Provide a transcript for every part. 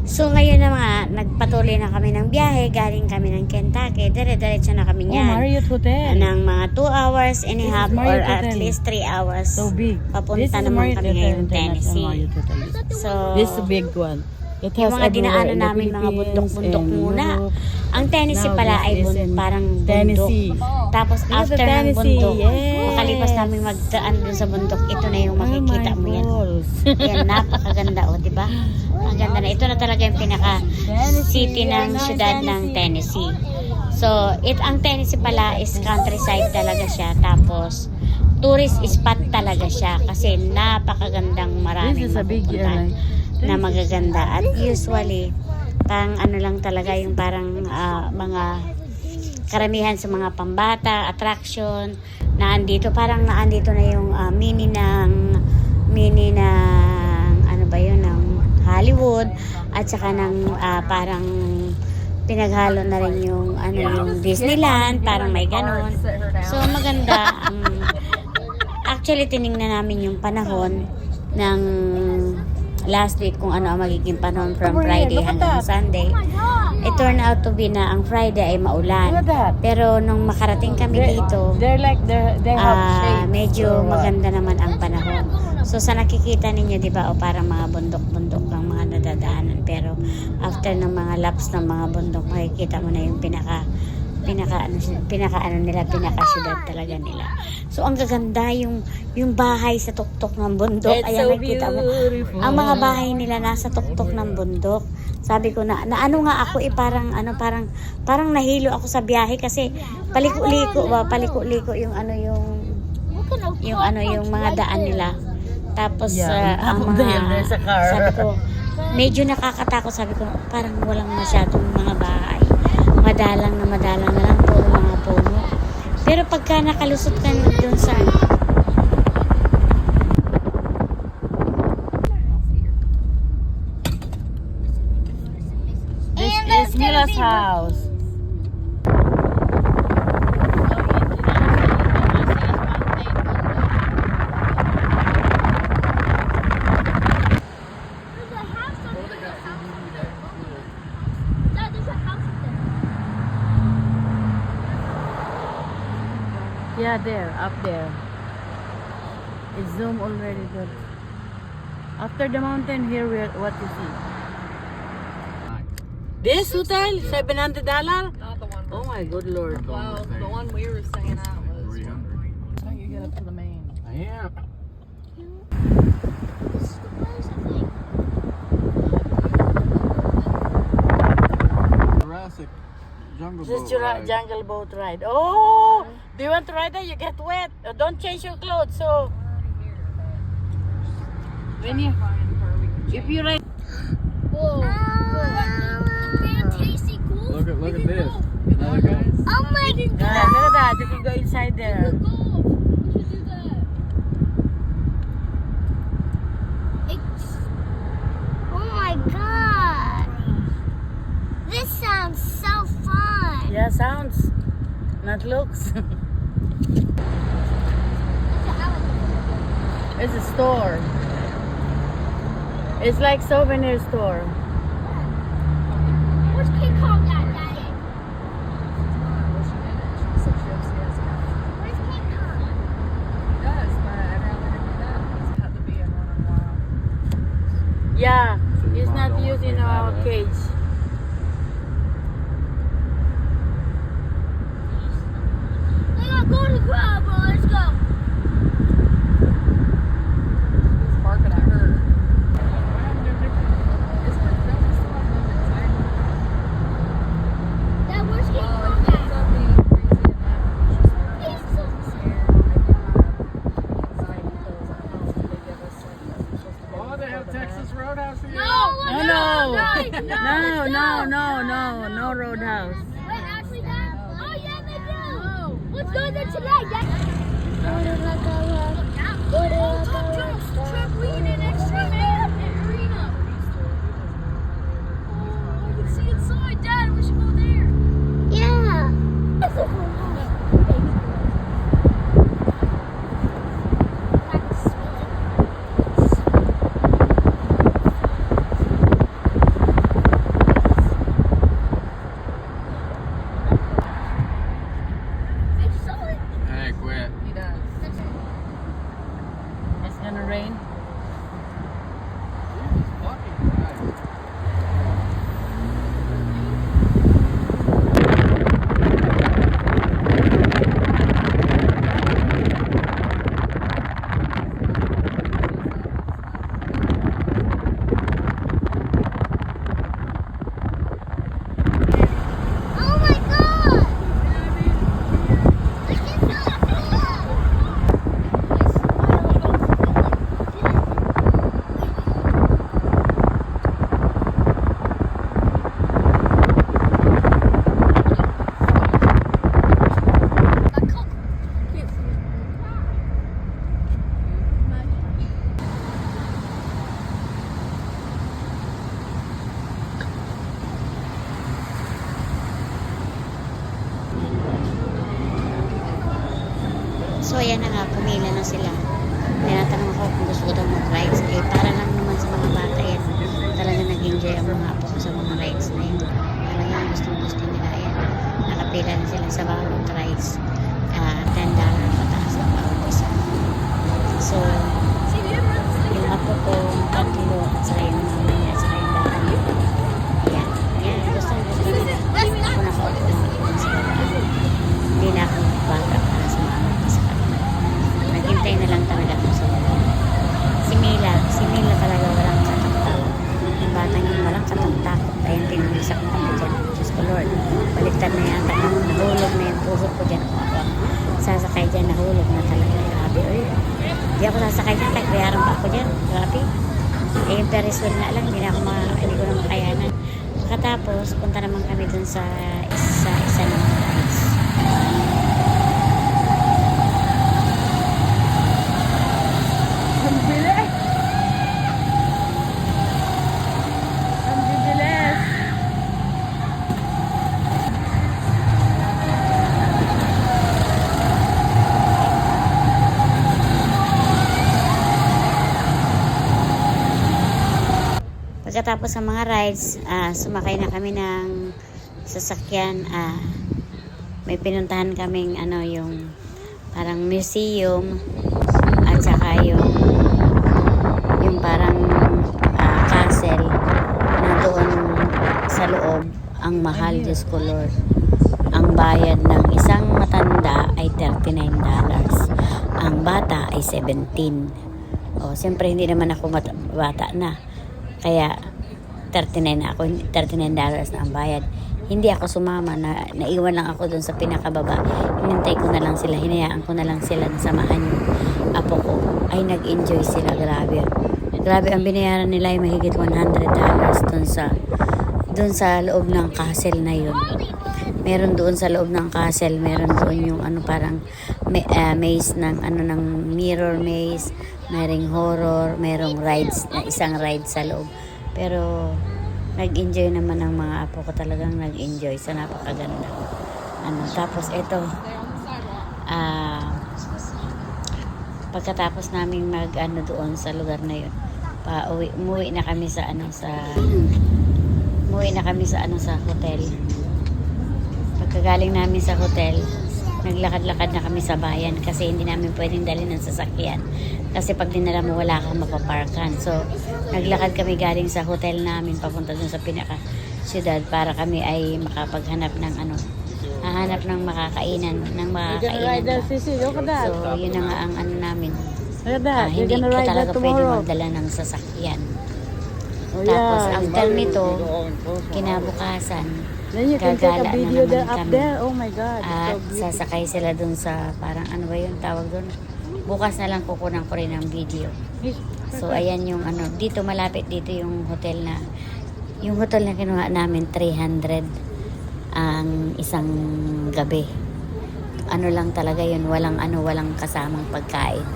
So ngayon na mga nagpatuloy na kami ng biyahe, galing kami ng Kentucky, dire-diretso na kami niyan. Marriott Hotel. Ng mga 2 hours and a half or Marriott at Hotel. least 3 hours. So big. Papunta naman kami ngayon Tennessee. Marriott Hotel. So, This is a big one. It has yung mga everywhere dinaanan in the namin mga Philippines bundok-bundok and muna. Europe. Ang Tennessee Now pala this ay is in parang bundok. Tennessee. Tapos Look at after the ng Tennessee, bundok, yes. makalipas namin magdaan dun sa bundok, ito na yung makikita mo yan. Balls. Yan, napakaganda o, diba? Ang ganda na. Ito na talaga yung pinaka-city ng syudad ng Tennessee. So, ang Tennessee pala is countryside talaga siya. Tapos, tourist spot talaga siya. Kasi napakagandang maraming This is a big mapupuntahan na magaganda. At usually, parang ano lang talaga yung parang mga karamihan sa mga pambata, attraction, naandito. Parang naandito na yung mini ng ano ba yun, ng Hollywood at saka ng parang pinaghalo na rin yung yung Disneyland, parang may ganon. So maganda. Actually tiningnan namin yung panahon ng last week kung ano ang magiging panahon from Friday hanggang Sunday. It turned out to be na ang Friday ay maulan. Pero nung makarating kami dito, They have shades. medyo maganda naman ang panahon. So sa nakikita ninyo, 'di ba, o parang mga bundok-bundok ang mga nadadaanan, pero after ng mga laps ng mga bundok, makikita mo na yung pinaka syudad talaga nila. So ang gaganda yung bahay sa tuktok ng bundok. It's Ayan, so nakita mo. beautiful. Ang mga bahay nila nasa tuktok ng bundok. Sabi ko na ano nga ako parang nahilo ako sa biyahe kasi paliko-liko yung mga daan nila. Tapos ang mga sabi ko medyo nakakatakot, sabi ko parang walang masyadong mga bahay. Madalang na lang puro mga puno. Pero pagka nakalusot ka doon sa This is Mila's house. Yeah, there, up there. It's zoom already good. After the mountain, here what you see. This hotel, $700? Not the one. Oh my good lord. Well, the one we were staying at was 300. So you get up to the main. Yeah. Jurassic Jungle This Boat is ride. jungle boat ride. Oh, do you want to ride that? You get wet. Don't change your clothes. So when you, if you ride. Whoa. Man, tasty cool. Look at this. Go. Another go. Oh my Yeah, god. look at that. You can go inside there. Go. We should do that. Oh my god. This sounds so fun. Yeah, sounds, not looks. It's a store. It's like souvenir store. Where's King Kong at, Daddy? Where's King Kong? He does, but every other time he does, he's had to be in one in a while. Yeah, So your it's mom not don't used want in to our have that? cage. We gotta go to the crowd, bro. Let's go. He's barking at her. Is her film still on the inside? Dad, where's King Well, Kong it ends at? up being crazy enough. He's She's so scared. Inside because I don't know if they give us like we're supposed to go Oh, they have before the Texas bed. Roadhouse here. No roadhouse. Wait, actually, Dad? Oh, yeah, they do. Let's go there today, Dad. Trampoline and extreme arena. Oh, you can see inside, Dad. We should go there. Yeah. So, ayan na nga, pumila na sila. Tinatanong ako kung gusto ko daw mag-rides. Eh, para lang naman sa mga bata yan. Talaga nag-enjoy ang mga apo ko sa mga rides na yun. Talagang gusto nila yan. Nakapila na sila sa bawat rides. $10 pataas ang bawat isa. So, yung apo ko, tatlo, at saka yung mami niya, at saka yung bata niya. Yan. Yan. Gusto nila. Ako nakaupo na sa baba. Hindi na ako bata para sa mama ko sa kanila. Naghintay na lang talaga ako sa baba. Si Mila talaga walang katakot. Yung batang yun walang katakot. Ayun, tinamisak ko na dyan. Diyos ko Lord, baliktad na yata. Nahulog na yung puso ko dyan. Kung ako sasakay dyan, nahulog na talaga. Grabe, oy. Hindi ako sasakay dyan, kahit bayaran pa ako dyan. Grabe. Eh, yung Ferris wheel nga lang, hindi ko na makayanan. Pagkatapos, punta naman kami dun sa isa ng rides. Ang bilis! Ang bibilis! Pagkatapos ng mga rides, sumakay na kami ng sasakyan. May pinuntahan kaming yung parang museum at saka yung parang castle na doon sa loob. Ang mahal, Diyos ko Lord. Ang bayad ng isang matanda ay $39. Ang bata ay 17. O, siyempre hindi naman ako bata na. Kaya $39 na ako, $39 na ang bayad. Hindi ako sumama, naiwan lang ako doon sa pinakababa. Hinintay ko na lang sila, hinayaan ko na lang sila na samahan yung apo ko. Ay nag-enjoy sila, grabe. Grabe ang binayaran nila ay mahigit $100 doon sa loob ng castle na yun. Meron doon sa loob ng castle, meron doon yung parang maze ng ng mirror maze, merong horror, merong rides, isang ride sa loob. Pero nag-enjoy naman ang mga apo ko, talagang nag-enjoy sa napakaganda. Tapos ito, pagkatapos namin doon sa lugar na yun, umuwi na kami sa hotel. Pagkagaling namin sa hotel, naglakad-lakad na kami sa bayan kasi hindi namin pwedeng dalhin ng sasakyan. Kasi pag dinala mo, wala kang mapaparkan. So, naglakad kami galing sa hotel namin papunta dun sa pinaka-syudad para kami ay makapaghanap ng hahanap ng makakainan. So, yun na nga ang namin. Hindi ko talaga pwede magdala ng sasakyan. Tapos, after nito, kinabukasan, Then you can take gagala a video na there naman up kami. there. Oh my God. At It's so beautiful. sasakay sila dun sa parang ba yun tawag dun. Bukas na lang kukunan ko rin ng video. So ayan yung dito malapit dito yung hotel na kinuha namin 300 ang isang gabi. Lang talaga yun, walang kasamang pagkain.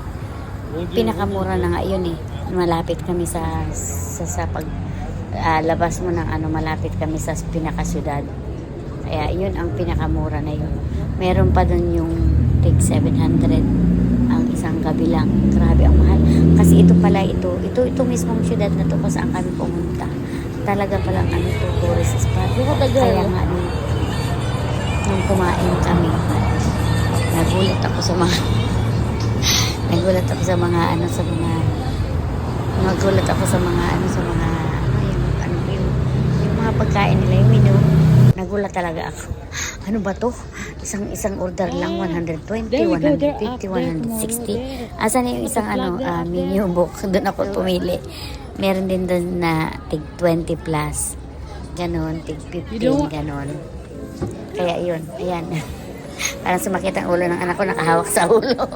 Pinakamura na nga yun eh. Malapit kami sa pag labas mo ng malapit kami sa pinakasyudad. Kaya yun ang pinakamura na yun. Meron pa dun yung tig 700 ang isang gabi lang. Grabe ang mahal. Kasi ito mismong syudad na to kung saan kami pumunta. Talaga palang tourist spot. Kaya nga nung kumain kami, nagulat ako sa mga mga pagkain nila, yung menu. Nagulat talaga ako. Ano ba to? Isang order lang 120, 150, 160. Asan yung isang menu book? Doon ako pumili. Meron din doon na tig 20 plus. Ganon, tig 15, ganon. Kaya yun, ayan. Parang sumakit ang ulo ng anak ko, nakahawak sa ulo.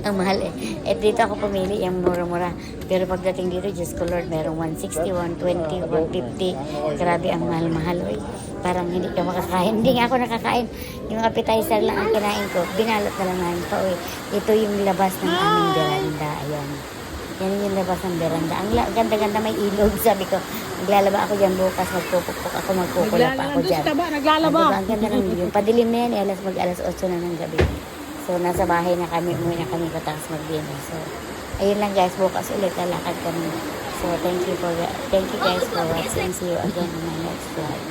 Ang mahal eh. Dito ako pumili yung mura-mura. Pero pagdating dito, Diyos ko Lord, merong 160, 120, 150. Grabe ang mahal-mahal. Parang hindi ka makakain. Hindi nga ako nakakain. Yung appetizer lang ang kinain ko. Binalot na lang namin pa. Ito yung labas ng aming veranda. Ayan. Yan yung labas ng veranda. Ang ganda-ganda, may ilog. Sabi ko, maglalaba ako dyan bukas. Magpupukpuk ako, magkukulap ako dyan. Naglalaba. Diba? Ang ganda ng ilog. Padilim na yan. Alas 8 na ng gabi. So, So, nasa bahay na kami, umuwi na kami katapos mag-dinner. So, ayun lang guys, bukas ulit lalakad kami. So, thank you guys for watching. See you again in my next vlog.